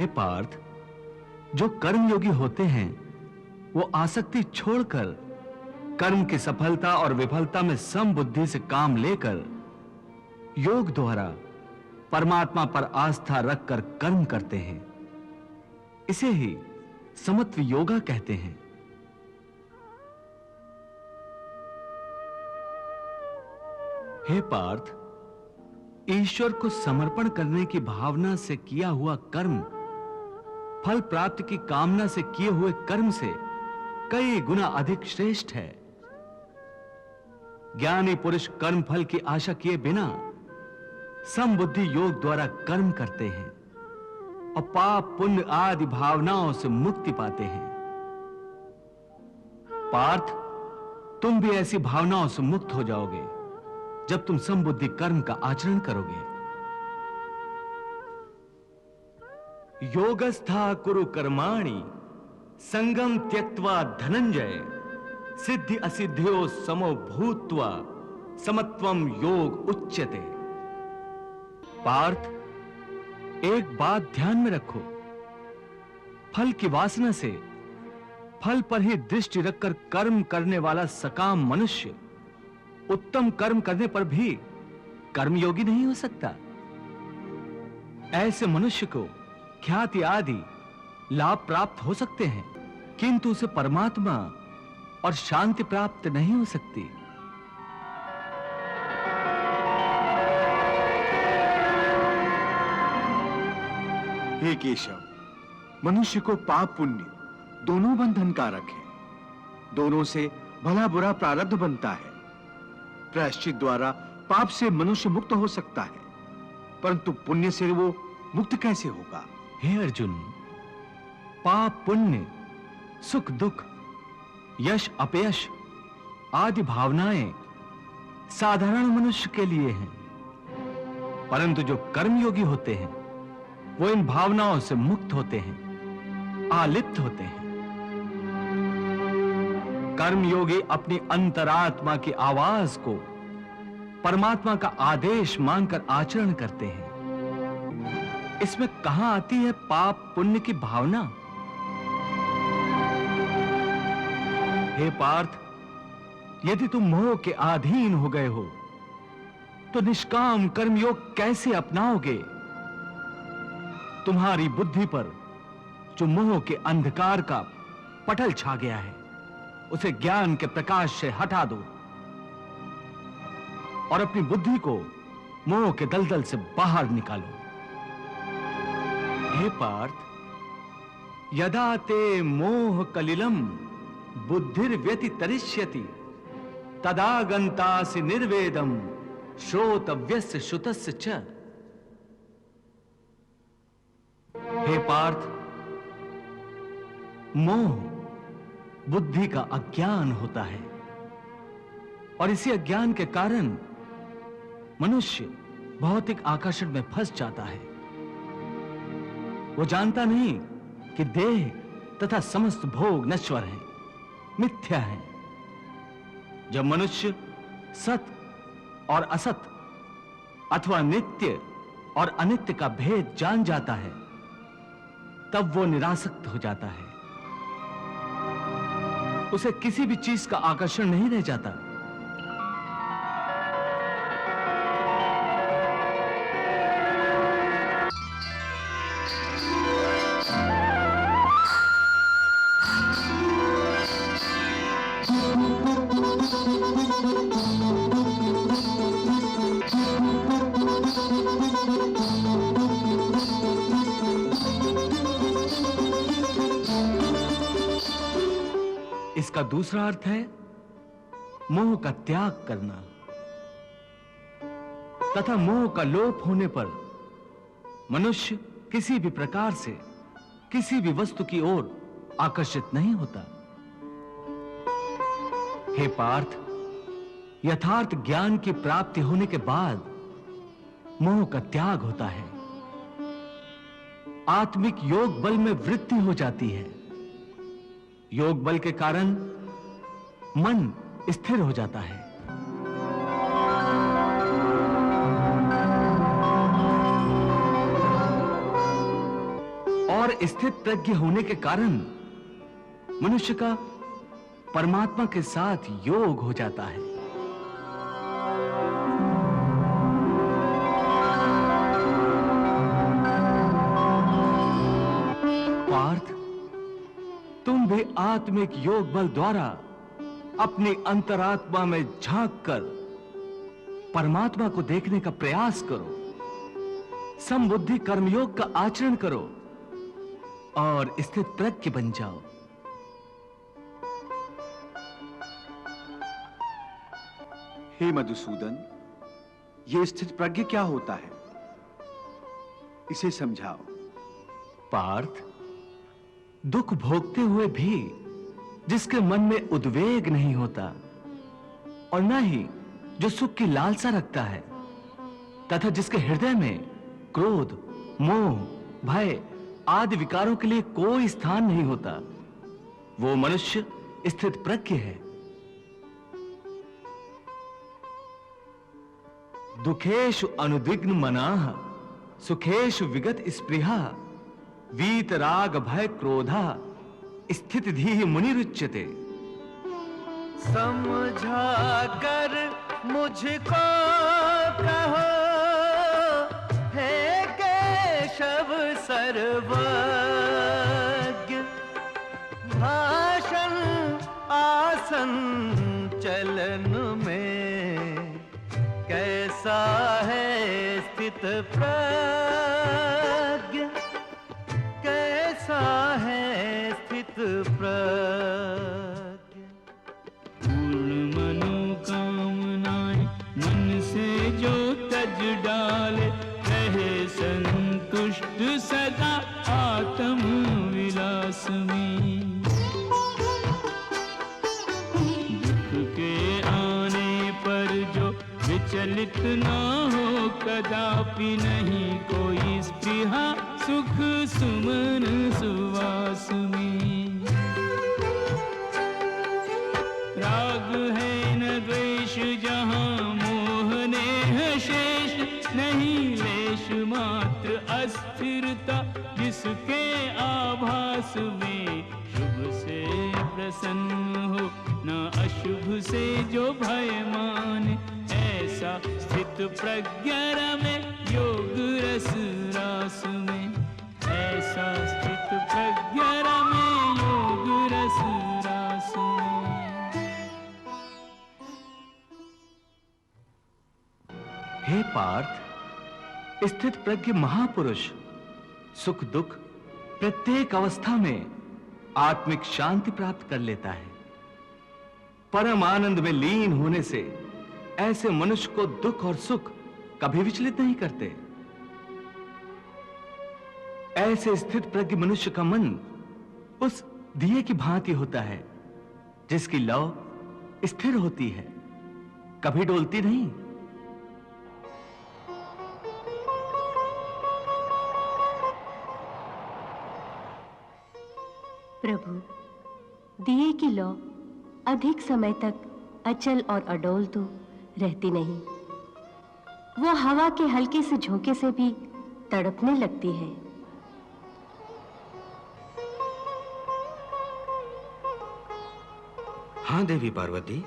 हे पार्थ, जो कर्मयोगी होते हैं वो आसक्ति छोड़कर कर्म की सफलता और विफलता में सम बुद्धि से काम लेकर योग द्वारा परमात्मा पर आस्था रखकर कर्म करते हैं। इसे ही समत्व योगा कहते हैं। हे पार्थ, ईश्वर को समर्पण करने की भावना से किया हुआ कर्म फल प्राप्ति की कामना से किए हुए कर्म से कई गुना अधिक श्रेष्ठ है। ज्ञानी पुरुष कर्म फल की आशा किए बिना समबुद्धि योग द्वारा कर्म करते हैं और पाप पुण्य आदि भावनाओं से मुक्ति पाते हैं। पार्थ, तुम भी ऐसी भावनाओं से मुक्त हो जाओगे जब तुम समबुद्धि कर्म का आचरण करोगे। योगस्था कुरु कर्माणि संगम त्यक्त्वा धनंजय सिद्धि असिद्ध्यो समो भूत्वा समत्वम योग उच्यते। पार्थ, एक बात ध्यान में रखो, फल की वासना से फल पर ही दृष्टि रखकर कर्म करने वाला सकाम मनुष्य उत्तम कर्म करने पर भी कर्मयोगी नहीं हो सकता। ऐसे मनुष्य को ख्याति आदि लाभ प्राप्त हो सकते हैं, किंतु उसे परमात्मा और शांति प्राप्त नहीं हो सकती। हे केशव, मनुष्य को पाप पुण्य दोनों बंधन कारक है। दोनों से भला बुरा प्रारब्ध बनता है। प्रायश्चित द्वारा पाप से मनुष्य मुक्त हो सकता है, परंतु पुण्य से वो मुक्त कैसे होगा? हे अर्जुन, पाप पुण्य, सुख दुख, यश अपयश आदि भावनाएं साधारण मनुष्य के लिए हैं, परंतु जो कर्मयोगी होते हैं वो इन भावनाओं से मुक्त होते हैं, आलिप्त होते हैं। कर्मयोगी अपनी अंतरात्मा की आवाज को परमात्मा का आदेश मानकर आचरण करते हैं। इसमें कहां आती है पाप पुण्य की भावना? हे पार्थ, यदि तुम मोह के अधीन हो गए हो तो निष्काम कर्मयोग कैसे अपनाओगे? तुम्हारी बुद्धि पर जो मोह के अंधकार का पटल छा गया है उसे ज्ञान के प्रकाश से हटा दो और अपनी बुद्धि को मोह के दलदल से बाहर निकालो। हे पार्थ, यदा ते मोह कलिलम बुद्धिर्व्यतितरिष्यति तदा गन्तासि निर्वेदम श्रोतव्यस्य श्रुतस्य च। हे पार्थ, मोह बुद्धि का अज्ञान होता है और इसी अज्ञान के कारण मनुष्य भौतिक आकर्षण में फंस जाता है। वो जानता नहीं कि देह तथा समस्त भोग नश्वर हैं, मिथ्या हैं। जब मनुष्य सत और असत अथवा नित्य और अनित्य का भेद जान जाता है तब वो निरासक्त हो जाता है। उसे किसी भी चीज का आकर्षण नहीं रह जाता। इसका दूसरा अर्थ है मोह का त्याग करना तथा मोह का लोप होने पर मनुष्य किसी भी प्रकार से किसी भी वस्तु की ओर आकर्षित नहीं होता। हे पार्थ, यथार्थ ज्ञान की प्राप्ति होने के बाद मोह का त्याग होता है। आत्मिक योग बल में वृद्धि हो जाती है। योग बल के कारण मन स्थिर हो जाता है। और स्थित प्रज्ञ होने के कारण मनुष्य का परमात्मा के साथ योग हो जाता है। पार्थ, तुम भी आत्मिक योग बल द्वारा अपनी अंतरात्मा में झांक कर परमात्मा को देखने का प्रयास करो, समबुद्धि कर्मयोग का आचरण करो और स्थित प्रज्ञ बन जाओ। हे मधुसूदन, ये स्थित प्रज्ञ क्या होता है, इसे समझाओ। पार्थ, दुख भोगते हुए भी जिसके मन में उद्वेग नहीं होता और न ही जो सुख की लालसा रखता है तथा जिसके हृदय में क्रोध, मोह, भय आदि विकारों के लिए कोई स्थान नहीं होता, वो मनुष्य स्थित प्रज्ञ है। दुखेषु अनुद्विग्न मनाः सुखेषु विगत स्पृहा वीतराग भय क्रोधा स्थित धीः मुनिरुच्यते। समझा कर मुझको कहो हे केशव सर्वज्ञ, भाषण आसन चलन में कैसा है स्थित प्रज्ञ, कैसा है स्थित प्रज्ञ। पूर्ण मनोकामनाएं मन से जो तज डाले, रहे संतुष्ट सदा आत्म विलास में। दुख के आने पर जो विचलित न हो, कदापि नहीं कोई स्पृहा सुख सुमन सुवास में। राग है न द्वेष जहाँ मोह नेह शेष, नहीं लेश मात्र अस्थिरता जिसके आभास में। शुभ से प्रसन्न हो न अशुभ से जो भय माने, ऐसा स्थित प्रज्ञ रमे योग रस रास में। ऐसा स्थित प्रज्ञ रमे योग रस रास में। हे पार्थ, स्थित प्रज्ञ महापुरुष सुख दुख प्रत्येक अवस्था में आत्मिक शांति प्राप्त कर लेता है। परम आनंद में लीन होने से ऐसे मनुष्य को दुख और सुख कभी विचलित नहीं करते। ऐसे स्थित प्रज्ञ मनुष्य का मन उस दिए की भांति होता है जिसकी लौ स्थिर होती है, कभी डोलती नहीं। प्रभु, दिए की लौ अधिक समय तक अचल और अडोल तो रहती नहीं, वो हवा के हल्के से झोंके से भी तड़पने लगती है। हाँ देवी पार्वती,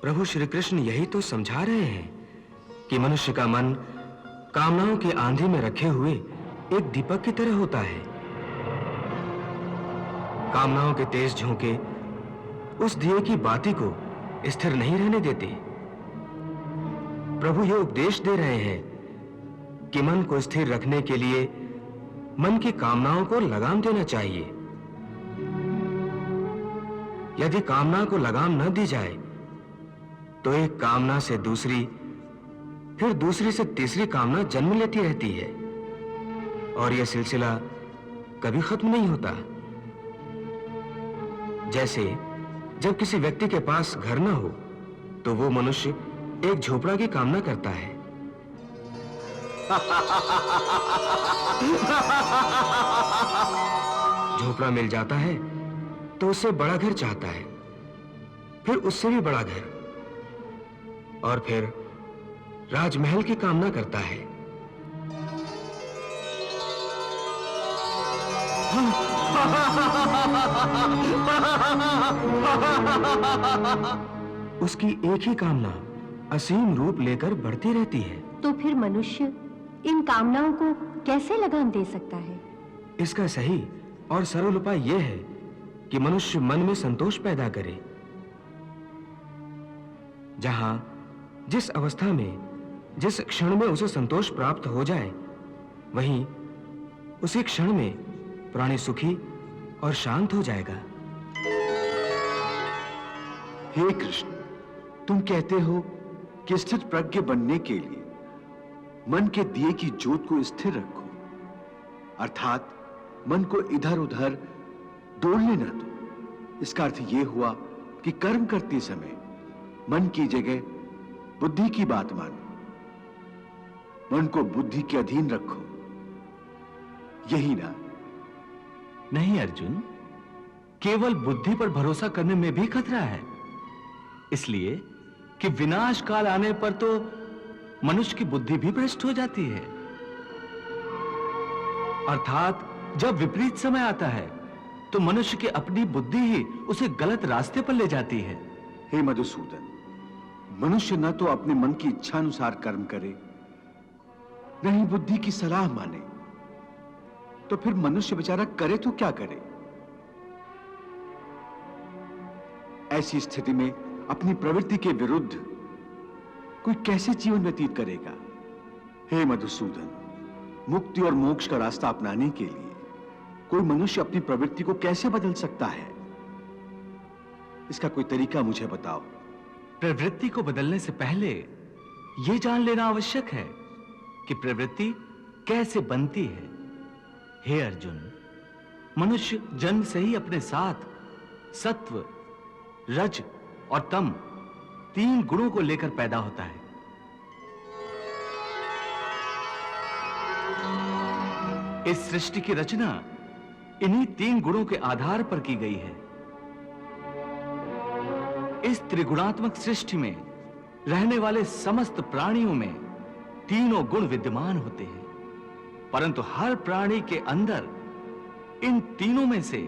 प्रभु श्री कृष्ण यही तो समझा रहे हैं कि मनुष्य का मन कामनाओं की आंधी में रखे हुए एक दीपक की तरह होता है। कामनाओं के तेज झोंके उस दिए की बाती को स्थिर नहीं रहने देते। प्रभु ये उपदेश दे रहे हैं कि मन को स्थिर रखने के लिए मन की कामनाओं को लगाम देना चाहिए। यदि कामना को लगाम न दी जाए तो एक कामना से दूसरी, फिर दूसरी से तीसरी कामना जन्म लेती रहती है और यह सिलसिला कभी खत्म नहीं होता। जैसे जब किसी व्यक्ति के पास घर न हो तो वो मनुष्य एक झोपड़ा की कामना करता है। झोपड़ा मिल जाता है तो उससे बड़ा घर चाहता है, फिर उससे भी बड़ा घर, और फिर राजमहल की कामना करता है। उसकी एक ही कामना असीम रूप लेकर बढ़ती रहती है। तो फिर मनुष्य इन कामनाओं को कैसे लगाम दे सकता है? इसका सही और सरल उपाय यह है कि मनुष्य मन में संतोष पैदा करे। जहां जिस अवस्था में जिस क्षण में उसे संतोष प्राप्त हो जाए, वहीं उसी क्षण में प्राणी सुखी और शांत हो जाएगा। हे कृष्ण, तुम कहते हो कि स्थित प्रज्ञ बनने के लिए मन के दिए की ज्योत को स्थिर रखो, अर्थात मन को इधर उधर डोलने न दो। इसका अर्थ यह हुआ कि कर्म करते समय मन की जगह बुद्धि की बात मानो, मन को बुद्धि के अधीन रखो, यही ना? नहीं अर्जुन, केवल बुद्धि पर भरोसा करने में भी खतरा है, इसलिए कि विनाश काल आने पर तो मनुष्य की बुद्धि भी भ्रष्ट हो जाती है। अर्थात जब विपरीत समय आता है तो मनुष्य की अपनी बुद्धि ही उसे गलत रास्ते पर ले जाती है। हे मधुसूदन, मनुष्य न तो अपने मन की इच्छा अनुसार कर्म करे, न ही बुद्धि की सलाह माने, तो फिर मनुष्य बेचारा करे तो क्या करे? ऐसी स्थिति में अपनी प्रवृत्ति के विरुद्ध कोई कैसे जीवन व्यतीत करेगा? हे मधुसूदन, मुक्ति और मोक्ष का रास्ता अपनाने के लिए कोई मनुष्य अपनी प्रवृत्ति को कैसे बदल सकता है? इसका कोई तरीका मुझे बताओ। प्रवृत्ति को बदलने से पहले यह जान लेना आवश्यक है कि प्रवृत्ति कैसे बनती है। हे अर्जुन, मनुष्य जन्म से ही अपने साथ सत्व, रज और तम तीन गुणों को लेकर पैदा होता है। इस सृष्टि की रचना इन्हीं तीन गुणों के आधार पर की गई है। इस त्रिगुणात्मक सृष्टि में रहने वाले समस्त प्राणियों में तीनों गुण विद्यमान होते हैं, परंतु हर प्राणी के अंदर इन तीनों में से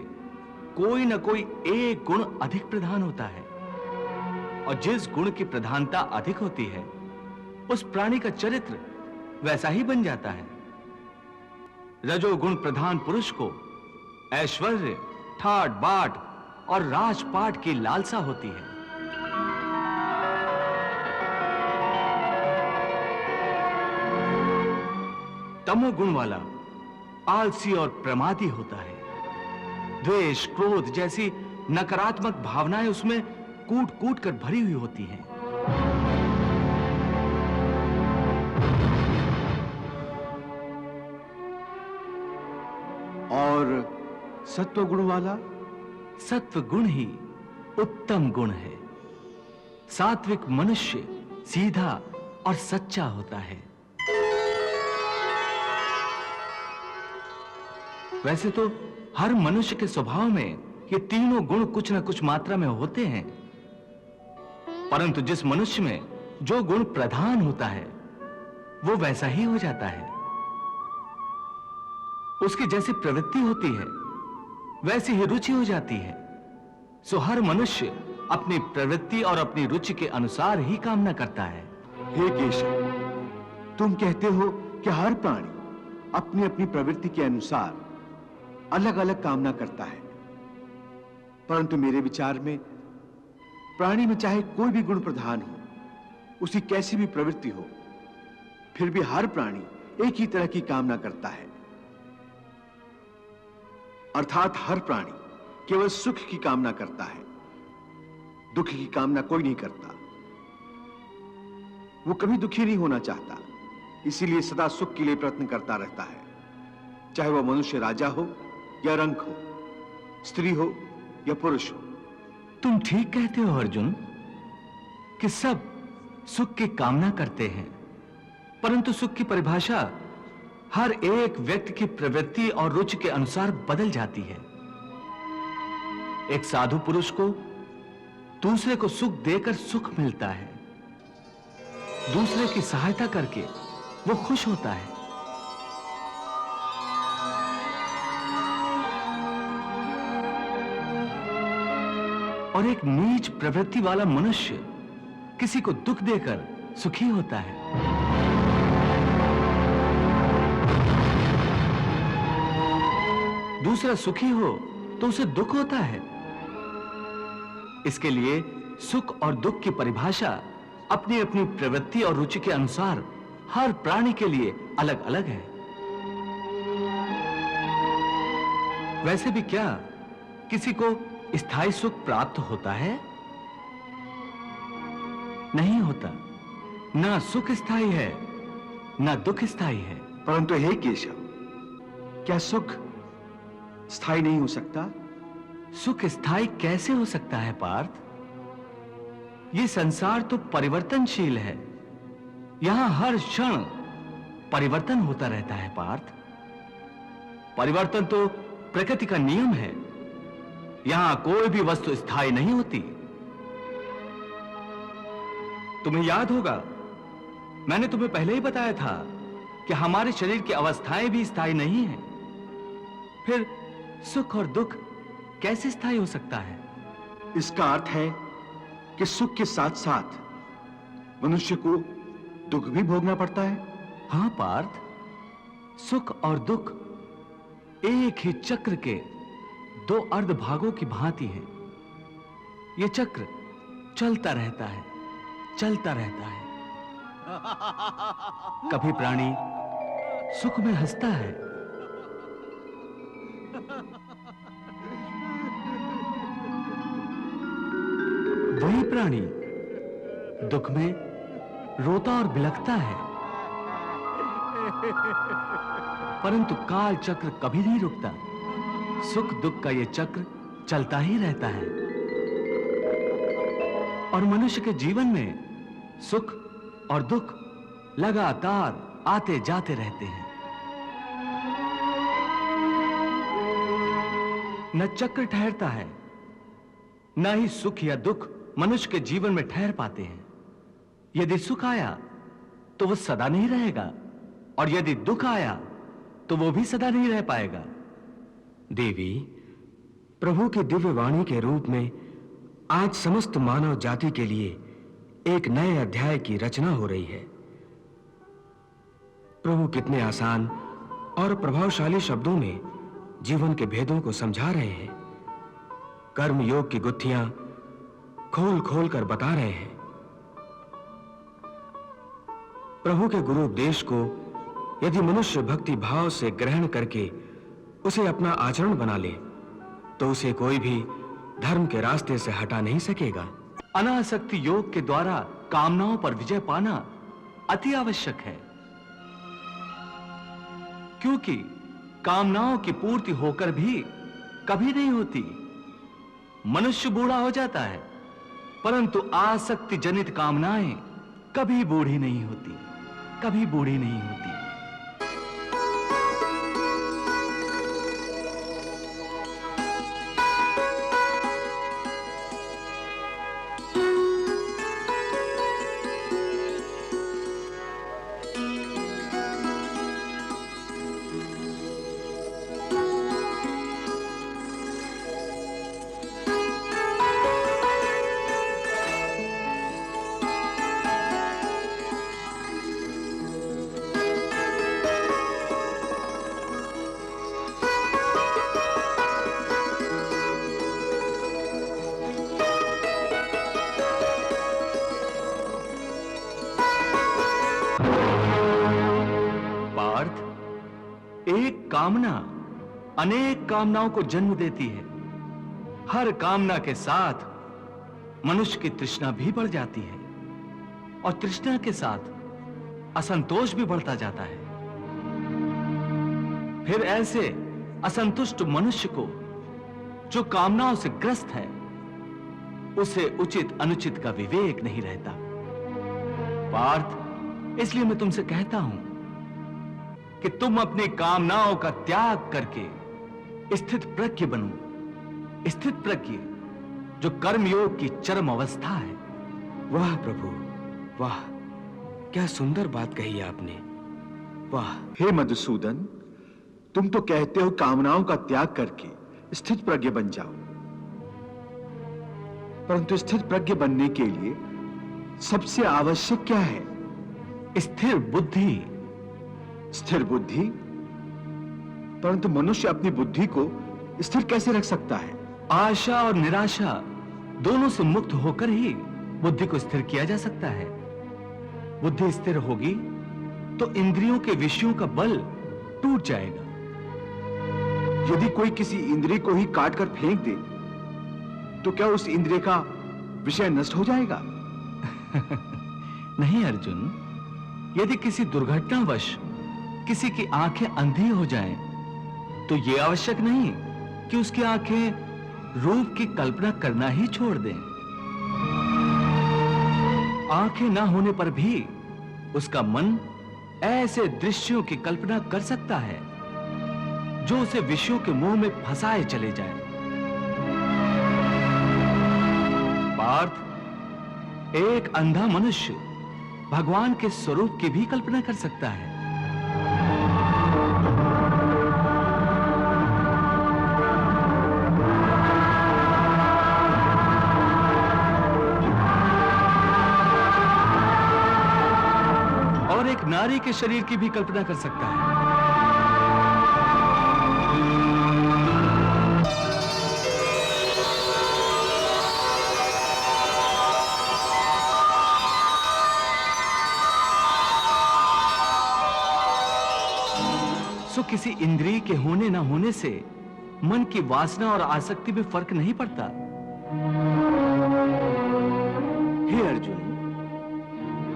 कोई न कोई एक गुण अधिक प्रधान होता है, और जिस गुण की प्रधानता अधिक होती है उस प्राणी का चरित्र वैसा ही बन जाता है। रजोगुण प्रधान पुरुष को ऐश्वर्य, ठाट बाट और राजपाट की लालसा होती है। तमोगुण वाला आलसी और प्रमादी होता है। द्वेष, क्रोध जैसी नकारात्मक भावनाएं उसमें कूट कूट कर भरी हुई होती हैं। और सत्व गुण वाला? सत्व गुण ही उत्तम गुण है। सात्विक मनुष्य सीधा और सच्चा होता है। वैसे तो हर मनुष्य के स्वभाव में ये तीनों गुण कुछ न कुछ मात्रा में होते हैं, परंतु जिस मनुष्य में जो गुण प्रधान होता है वो वैसा ही हो जाता है। उसकी जैसी प्रवृत्ति होती है वैसी ही रुचि हो जाती है। सो हर मनुष्य अपनी प्रवृत्ति और अपनी रुचि के अनुसार ही कामना करता है। हे केशव, तुम कहते हो कि हर प्राणी अपनी अपनी प्रवृत्ति के अनुसार अलग अलग कामना करता है, परंतु मेरे विचार में प्राणी में चाहे कोई भी गुण प्रधान हो, उसकी कैसी भी प्रवृत्ति हो, फिर भी हर प्राणी एक ही तरह की कामना करता है। अर्थात हर प्राणी केवल सुख की कामना करता है, दुख की कामना कोई नहीं करता। वो कभी दुखी नहीं होना चाहता, इसीलिए सदा सुख के लिए प्रयत्न करता रहता है, चाहे वह मनुष्य राजा हो या रंक हो, स्त्री हो या पुरुष हो। तुम ठीक कहते हो अर्जुन कि सब सुख की कामना करते हैं, परंतु सुख की परिभाषा हर एक व्यक्ति की प्रवृत्ति और रुचि के अनुसार बदल जाती है। एक साधु पुरुष को दूसरे को सुख देकर सुख मिलता है, दूसरे की सहायता करके वो खुश होता है। और एक नीच प्रवृत्ति वाला मनुष्य किसी को दुख देकर सुखी होता है। दूसरा सुखी हो तो उसे दुख होता है। इसके लिए सुख और दुख की परिभाषा अपनी अपनी प्रवृत्ति और रुचि के अनुसार हर प्राणी के लिए अलग अलग है। वैसे भी क्या किसी को स्थायी सुख प्राप्त होता है? नहीं होता। ना सुख स्थायी है, ना दुख स्थायी है। परंतु हे केशव, क्या सुख स्थायी नहीं हो सकता? सुख स्थायी कैसे हो सकता है पार्थ? ये संसार तो परिवर्तनशील है। यहां हर क्षण परिवर्तन होता रहता है पार्थ। परिवर्तन तो प्रकृति का नियम है। यहां कोई भी वस्तु स्थायी नहीं होती। तुम्हें याद होगा, मैंने तुम्हें पहले ही बताया था कि हमारे शरीर की अवस्थाएं भी स्थायी नहीं हैं। फिर सुख और दुख कैसे स्थायी हो सकता है? इसका अर्थ है कि सुख के साथ साथ मनुष्य को दुख भी भोगना पड़ता है। हां पार्थ, सुख और दुख एक ही चक्र के दो अर्ध भागों की भांति है। यह चक्र चलता रहता है, चलता रहता है। कभी प्राणी सुख में हंसता है, वही प्राणी दुख में रोता और बिलखता है। परंतु काल चक्र कभी नहीं रुकता। सुख दुख का यह चक्र चलता ही रहता है। और मनुष्य के जीवन में सुख और दुख लगातार आते जाते रहते हैं। न चक्र ठहरता है, न ही सुख या दुख मनुष्य के जीवन में ठहर पाते हैं। यदि सुख आया तो वो सदा नहीं रहेगा, और यदि दुख आया तो वो भी सदा नहीं रह पाएगा। देवी, प्रभु की दिव्य वाणी के रूप में आज समस्त मानव जाति के लिए एक नए अध्याय की रचना हो रही है। प्रभु कितने आसान और प्रभावशाली शब्दों में जीवन के भेदों को समझा रहे हैं। कर्म योग की गुत्थियां खोल खोल कर बता रहे हैं। प्रभु के गुरु उपदेश को यदि मनुष्य भक्ति भाव से ग्रहण करके उसे अपना आचरण बना ले तो उसे कोई भी धर्म के रास्ते से हटा नहीं सकेगा। अनासक्ति योग के द्वारा कामनाओं पर विजय पाना अति आवश्यक है, क्योंकि कामनाओं की पूर्ति होकर भी कभी नहीं होती। मनुष्य बूढ़ा हो जाता है, परंतु आसक्ति जनित कामनाएं कभी बूढ़ी नहीं होती, कभी बूढ़ी नहीं होती। एक कामना अनेक कामनाओं को जन्म देती है। हर कामना के साथ मनुष्य की तृष्णा भी बढ़ जाती है, और तृष्णा के साथ असंतोष भी बढ़ता जाता है। फिर ऐसे असंतुष्ट मनुष्य को, जो कामनाओं से ग्रस्त है, उसे उचित अनुचित का विवेक नहीं रहता। पार्थ, इसलिए मैं तुमसे कहता हूं कि तुम अपनी कामनाओं का त्याग करके स्थित प्रज्ञ बनो। स्थित प्रज्ञ जो कर्मयोग की चरम अवस्था है। वाह प्रभु, वाह, क्या सुंदर बात कही आपने। वाह। हे मधुसूदन, तुम तो कहते हो कामनाओं का त्याग करके स्थित प्रज्ञ बन जाओ, परंतु स्थिर प्रज्ञ बनने के लिए सबसे आवश्यक क्या है? स्थिर बुद्धि। स्थिर बुद्धि? परंतु मनुष्य अपनी बुद्धि को स्थिर कैसे रख सकता है? आशा और निराशा दोनों से मुक्त होकर ही बुद्धि को स्थिर किया जा सकता है। बुद्धि स्थिर होगी तो इंद्रियों के विषयों का बल टूट जाएगा। यदि कोई किसी इंद्रिय को ही काट कर फेंक दे तो क्या उस इंद्रिय का विषय नष्ट हो जाएगा? नहीं अर्जुन, यदि किसी दुर्घटनावश किसी की आंखें अंधी हो जाएं, तो यह आवश्यक नहीं कि उसकी आंखें रूप की कल्पना करना ही छोड़ दें। आंखें ना होने पर भी उसका मन ऐसे दृश्यों की कल्पना कर सकता है जो उसे विषयों के मोह में फंसाए चले जाए। पार्थ, एक अंधा मनुष्य भगवान के स्वरूप की भी कल्पना कर सकता है। और एक नारी के शरीर की भी कल्पना कर सकता है। सो किसी इंद्रिय के होने ना होने से मन की वासना और आसक्ति में फर्क नहीं पड़ता। हे अर्जुन,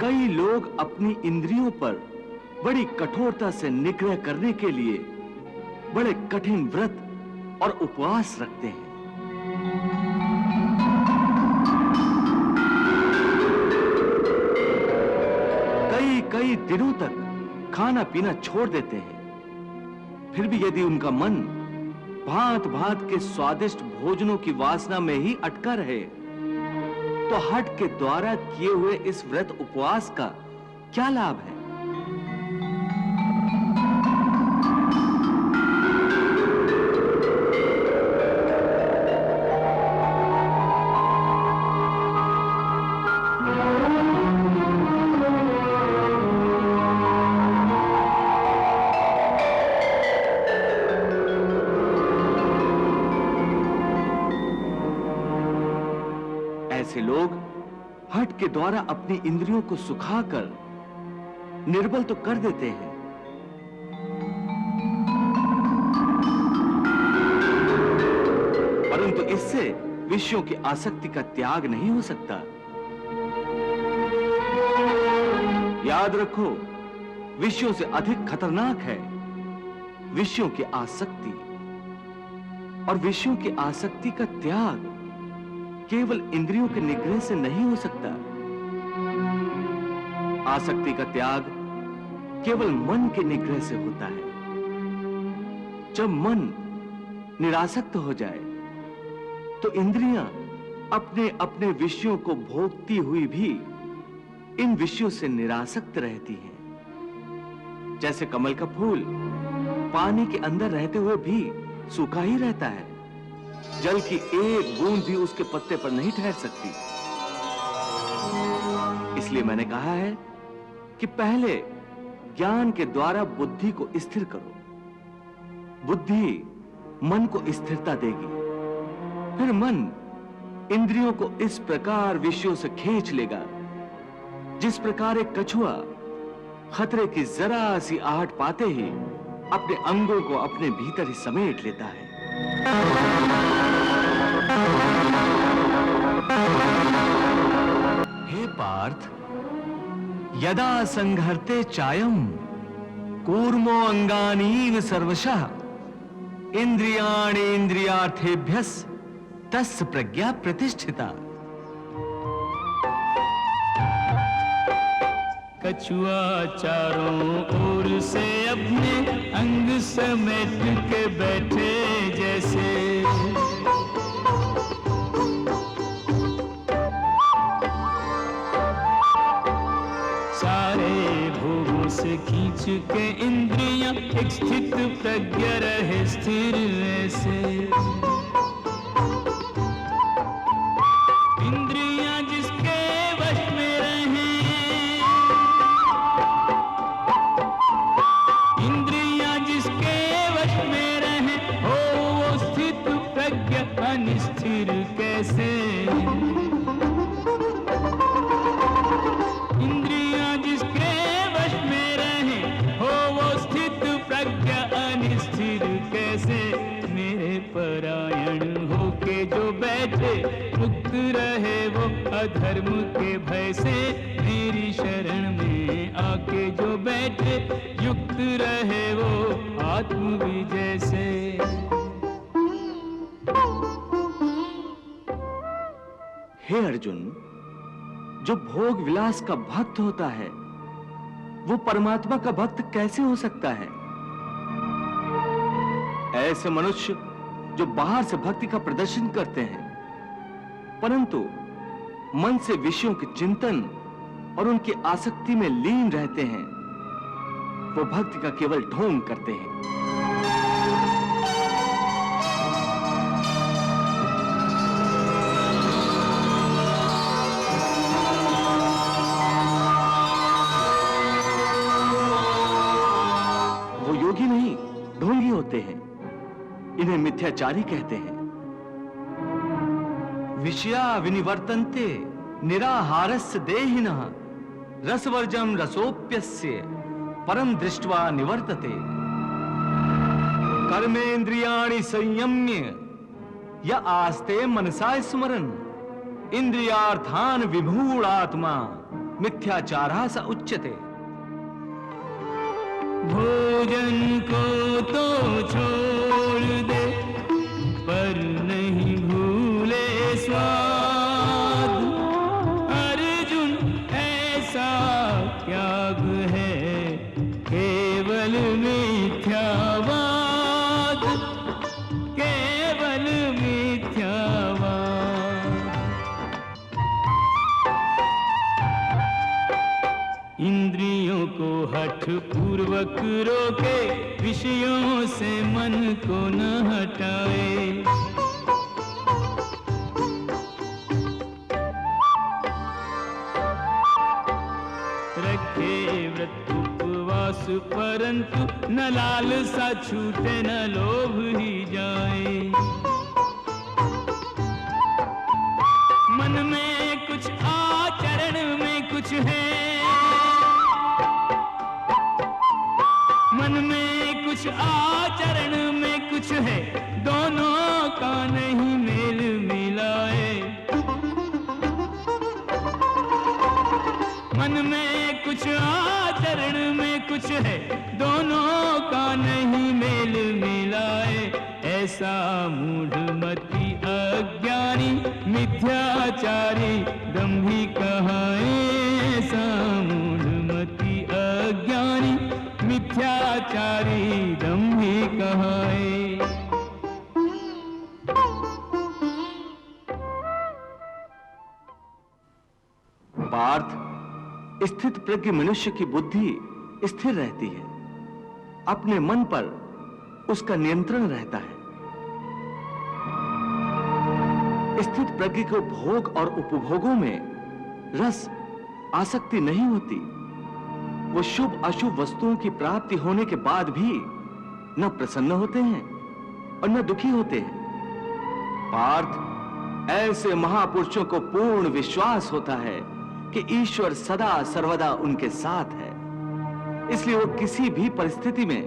कई लोग अपनी इंद्रियों पर बड़ी कठोरता से निग्रह करने के लिए बड़े कठिन व्रत और उपवास रखते हैं। कई दिनों तक खाना पीना छोड़ देते हैं। फिर भी यदि उनका मन भांत भांत के स्वादिष्ट भोजनों की वासना में ही अटका रहे, तो हठ के द्वारा किए हुए इस व्रत उपवास का क्या लाभ है? ऐसे लोग हठ के द्वारा अपनी इंद्रियों को सुखाकर निर्बल तो कर देते हैं, परंतु इससे विषयों की आसक्ति का त्याग नहीं हो सकता। याद रखो, विषयों से अधिक खतरनाक है विषयों की आसक्ति, और विषयों की आसक्ति का त्याग केवल इंद्रियों के निग्रह से नहीं हो सकता। आसक्ति का त्याग केवल मन के निग्रह से होता है। जब मन निरासक्त हो जाए तो इंद्रियां अपने अपने विषयों को भोगती हुई भी इन विषयों से निरासक्त रहती हैं। जैसे कमल का फूल पानी के अंदर रहते हुए भी सूखा ही रहता है, जल की एक बूंद भी उसके पत्ते पर नहीं ठहर सकती। इसलिए मैंने कहा है कि पहले ज्ञान के द्वारा बुद्धि को स्थिर करो। बुद्धि मन को स्थिरता देगी, फिर मन इंद्रियों को इस प्रकार विषयों से खींच लेगा जिस प्रकार एक कछुआ खतरे की जरा सी आहट पाते ही अपने अंगों को अपने भीतर ही समेट लेता है। हे पार्थ, यदा संघर्ते चायम कूर्मो अंगानीव सर्वशः इंद्रियाणि इंद्रियार्थेभ्यस् तस्य प्रज्ञा प्रतिष्ठिता। कछुआ चारों ओर से अपने अंग समेट के बैठे जैसे, सारे भोगों से खींच के इंद्रियां एक स्थित प्रज्ञा रहे स्थिर ऐसे। परायण होके जो बैठे, मुक्त रहे वो अधर्म के भय से। मेरी शरण में आके जो बैठे, युक्त रहे वो आत्म विजय से। हे अर्जुन, जो भोग विलास का भक्त होता है वो परमात्मा का भक्त कैसे हो सकता है? ऐसे मनुष्य जो बाहर से भक्ति का प्रदर्शन करते हैं परंतु मन से विषयों के चिंतन और उनकी आसक्ति में लीन रहते हैं, वो भक्ति का केवल ढोंग करते हैं। वो योगी नहीं, ढोंगी होते हैं। इन्हें मिथ्याचारी कहते हैं। विषया विनिवर्तन्ते निराहारस्य देहिनः रसवर्जम रसोप्यस्य परम दृष्ट्वा निवर्तते। कर्मेन्द्रियाणि संयम्य य आस्ते मनसा स्मरन् इंद्रियार्थान् विमूढ़ात्मा मिथ्याचारः स उच्यते। भोजन को तो छोड़ दे पर नहीं भूले स्वाद। अर्जुन ऐसा त्याग है केवल मिथ्यावाद, केवल मिथ्यावाद। इंद्रियों को हठ पूर्वक रोके, विषयों से मन को न हटाए। रखे व्रत उपवास परंतु न लालसा छूटे न लोभ ही जाए। मन में कुछ आचरण में कुछ है, मन में कुछ आचरण में कुछ है, दोनों का नहीं मेल मिलाए। मन में कुछ आचरण में कुछ है, दोनों का नहीं मेल मिलाए। ऐसा मूढ़मति अज्ञानी मिथ्याचारी दंभी कहाए। ऐसा मूढ़मति अज्ञानी मिथ्याचारी दंभी कहाए। पार्थ, स्थित प्रज्ञ मनुष्य की बुद्धि स्थिर रहती है, अपने मन पर उसका नियंत्रण रहता है। स्थित प्रज्ञ को भोग और उपभोगों में रस आसक्ति नहीं होती। वो शुभ अशुभ वस्तुओं की प्राप्ति होने के बाद भी न प्रसन्न होते हैं और न दुखी होते हैं। पार्थ, ऐसे महापुरुषों को पूर्ण विश्वास होता है कि ईश्वर सदा सर्वदा उनके साथ है, इसलिए वो किसी भी परिस्थिति में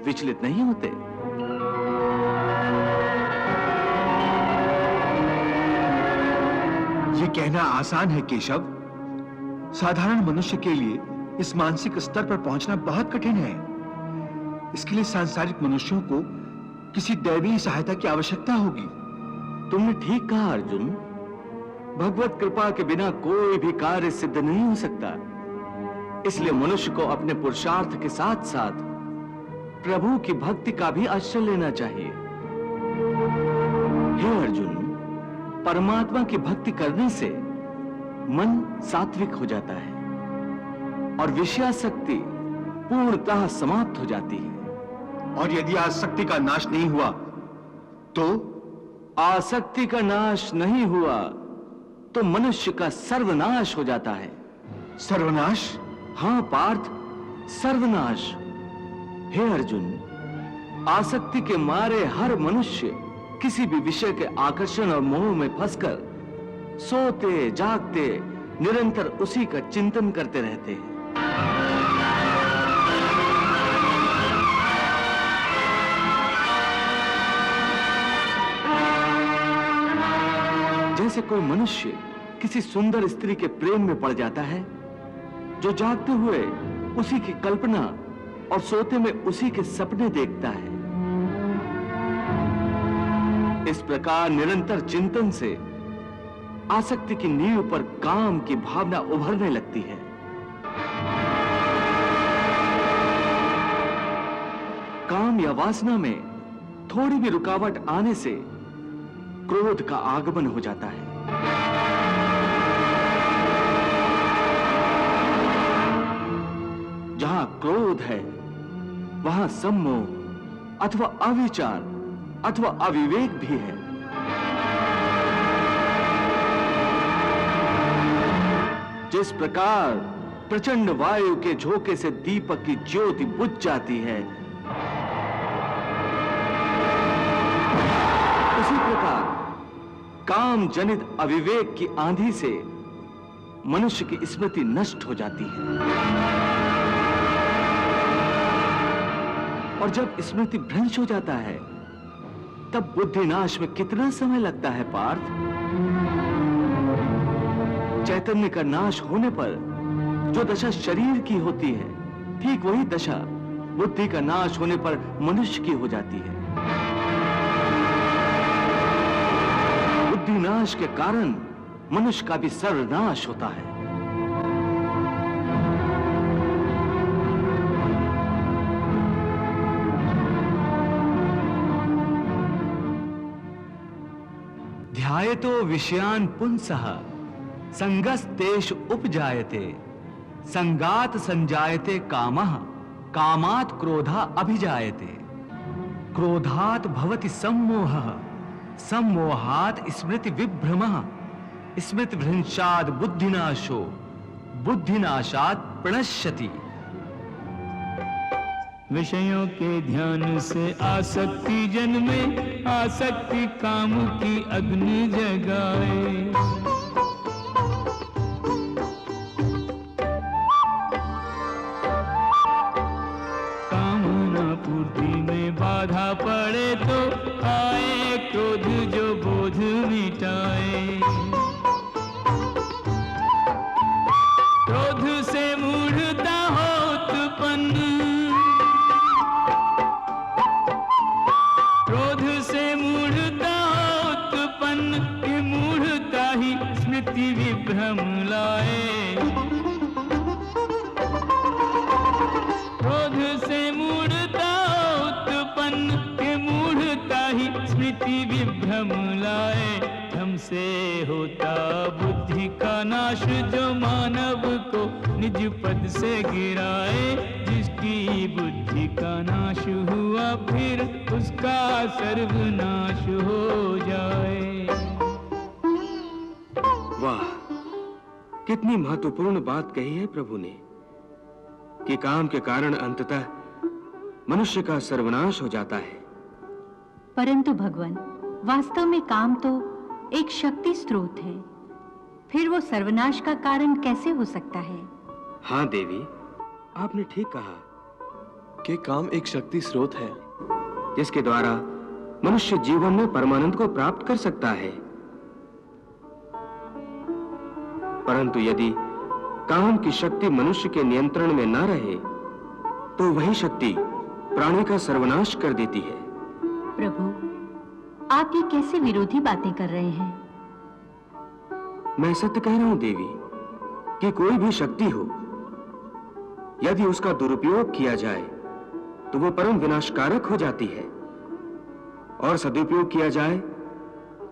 विचलित नहीं होते। ये कहना आसान है केशव, साधारण मनुष्य के लिए इस मानसिक स्तर पर पहुंचना बहुत कठिन है। इसके लिए सांसारिक मनुष्यों को किसी दैवी सहायता की आवश्यकता होगी। तुमने ठीक कहा अर्जुन। भगवत कृपा के बिना कोई भी कार्य सिद्ध नहीं हो सकता। इसलिए मनुष्य को अपने पुरुषार्थ के साथ साथ प्रभु की भक्ति का भी आश्रय लेना चाहिए। हे अर्जुन, परमात्मा की भक्ति करने से मन सात्विक हो जाता है और विषयासक्ति पूर्णतः समाप्त हो जाती है। और यदि आसक्ति का नाश नहीं हुआ तो? आसक्ति का नाश नहीं हुआ तो मनुष्य का सर्वनाश हो जाता है। सर्वनाश? हाँ पार्थ, सर्वनाश। हे अर्जुन, आसक्ति के मारे हर मनुष्य किसी भी विषय के आकर्षण और मोह में फंसकर सोते जागते निरंतर उसी का चिंतन करते रहते हैं। जैसे कोई मनुष्य किसी सुंदर स्त्री के प्रेम में पड़ जाता है, जो जागते हुए उसी की कल्पना और सोते में उसी के सपने देखता है। इस प्रकार निरंतर चिंतन से आसक्ति की नींव पर काम की भावना उभरने लगती है। काम या वासना में थोड़ी भी रुकावट आने से क्रोध का आगमन हो जाता है। जहां क्रोध है वहां सम्मोह अथवा अविचार अथवा अविवेक भी है। जिस प्रकार प्रचंड वायु के झोंके से दीपक की ज्योति बुझ जाती है, उसी प्रकार काम जनित अविवेक की आंधी से मनुष्य की स्मृति नष्ट हो जाती है। और जब स्मृति भ्रंश हो जाता है, तब बुद्धिनाश में कितना समय लगता है पार्थ? चैतन्य का नाश होने पर जो दशा शरीर की होती है, ठीक वही दशा बुद्धि का नाश होने पर मनुष्य की हो जाती है। बुद्धिनाश के कारण मनुष्य का भी सर्वनाश होता है। ध्यायतो विषयान् पुंसः संगस्तेष उपजायते, संगात संजायते कामः, कामात् क्रोधा अभिजायते, क्रोधात् भवति सम्मोहः, सम्मोहात् स्मृति विभ्रमः, स्मृति भ्रंशात् बुद्धिनाशो, बुद्धिनाशात् प्रणश्यति। विषयों के ध्यान से आसक्ति जन्मे, आसक्ति काम की अग्नि जगाए। कामना पूर्ति में बाधा पड़े तो आए क्रोध जो बोझ मिटाए। क्रोध से मूढ़ता हो उत्पन्न, क्रोध से मूढ़ता उत्पन्न, ये मूढ़ता ही स्मृति विभ्रम लाए। क्रोध से मूढ़ता उत्पन्न, ये मूढ़ता ही स्मृति विभ्रम लाए। भ्रम से होता बुद्धि का नाश, जो मानव को निज पद से गिराए। जिसकी बुद्धि का नाश हुआ, फिर उसका सर्वनाश हो जाए। वाह, कितनी महत्वपूर्ण बात कही है प्रभु ने कि काम के कारण अंततः मनुष्य का सर्वनाश हो जाता है। परंतु भगवान, वास्तव में काम तो एक शक्ति स्रोत है, फिर वो सर्वनाश का कारण कैसे हो सकता है? हाँ देवी, आपने ठीक कहा कि काम एक शक्ति स्रोत है जिसके द्वारा मनुष्य जीवन में परमानंद को प्राप्त कर सकता है। परंतु यदि काम की शक्ति मनुष्य के नियंत्रण में न रहे, तो वही शक्ति प्राणी का सर्वनाश कर देती है। प्रभु, आप ये कैसे विरोधी बातें कर रहे हैं? मैं सत्य कह रहा हूं देवी कि कोई भी शक्ति हो, यदि उसका दुरुपयोग किया जाए तो वो परम विनाशकारक हो जाती है, और सदुपयोग किया जाए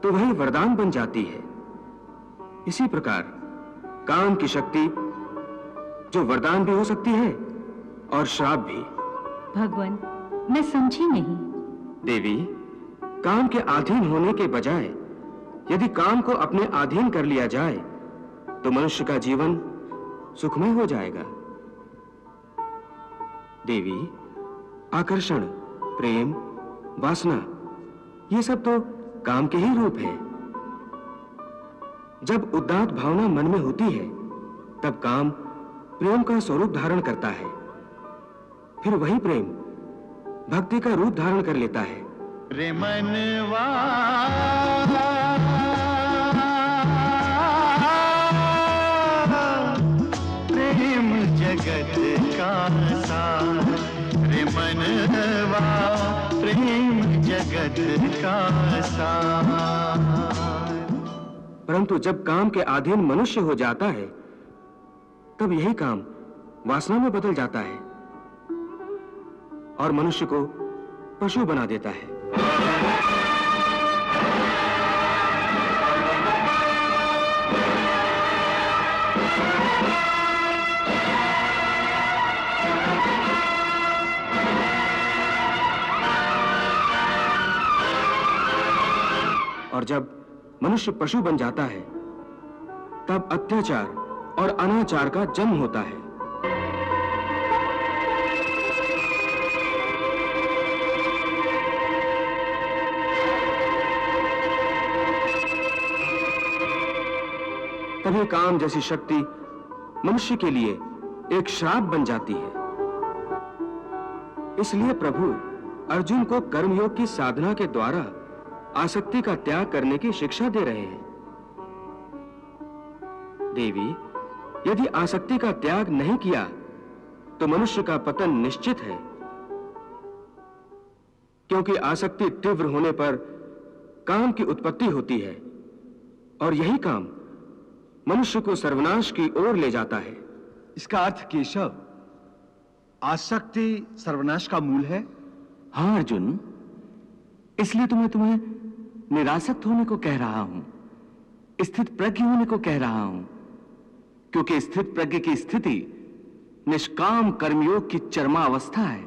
तो वही वरदान बन जाती है। इसी प्रकार काम की शक्ति जो वरदान भी हो सकती है और श्राप भी। भगवान, मैं समझी नहीं। देवी, काम के अधीन होने के बजाय यदि काम को अपने अधीन कर लिया जाए तो मनुष्य का जीवन सुखमय हो जाएगा। देवी, आकर्षण, प्रेम, वासना, ये सब तो काम के ही रूप हैं। जब उदात्त भावना मन में होती है, तब काम प्रेम का स्वरूप धारण करता है। फिर वही प्रेम भक्ति का रूप धारण कर लेता है। रे मनवा जग का सार। परंतु जब काम के अधीन मनुष्य हो जाता है तब यही काम वासना में बदल जाता है और मनुष्य को पशु बना देता है। और जब मनुष्य पशु बन जाता है तब अत्याचार और अनाचार का जन्म होता है। तभी काम जैसी शक्ति मनुष्य के लिए एक श्राप बन जाती है। इसलिए प्रभु अर्जुन को कर्मयोग की साधना के द्वारा आसक्ति का त्याग करने की शिक्षा दे रहे हैं। देवी, यदि आसक्ति का त्याग नहीं किया तो मनुष्य का पतन निश्चित है, क्योंकि आसक्ति तीव्र होने पर काम की उत्पत्ति होती है और यही काम मनुष्य को सर्वनाश की ओर ले जाता है। इसका अर्थ केशव, आसक्ति सर्वनाश का मूल है? हाँ अर्जुन, इसलिए तुम्हें निरासक्त होने को कह रहा हूं, स्थित प्रज्ञ होने को कह रहा हूं, क्योंकि स्थित प्रज्ञ की स्थिति निष्काम कर्मयोग की चरमावस्था है।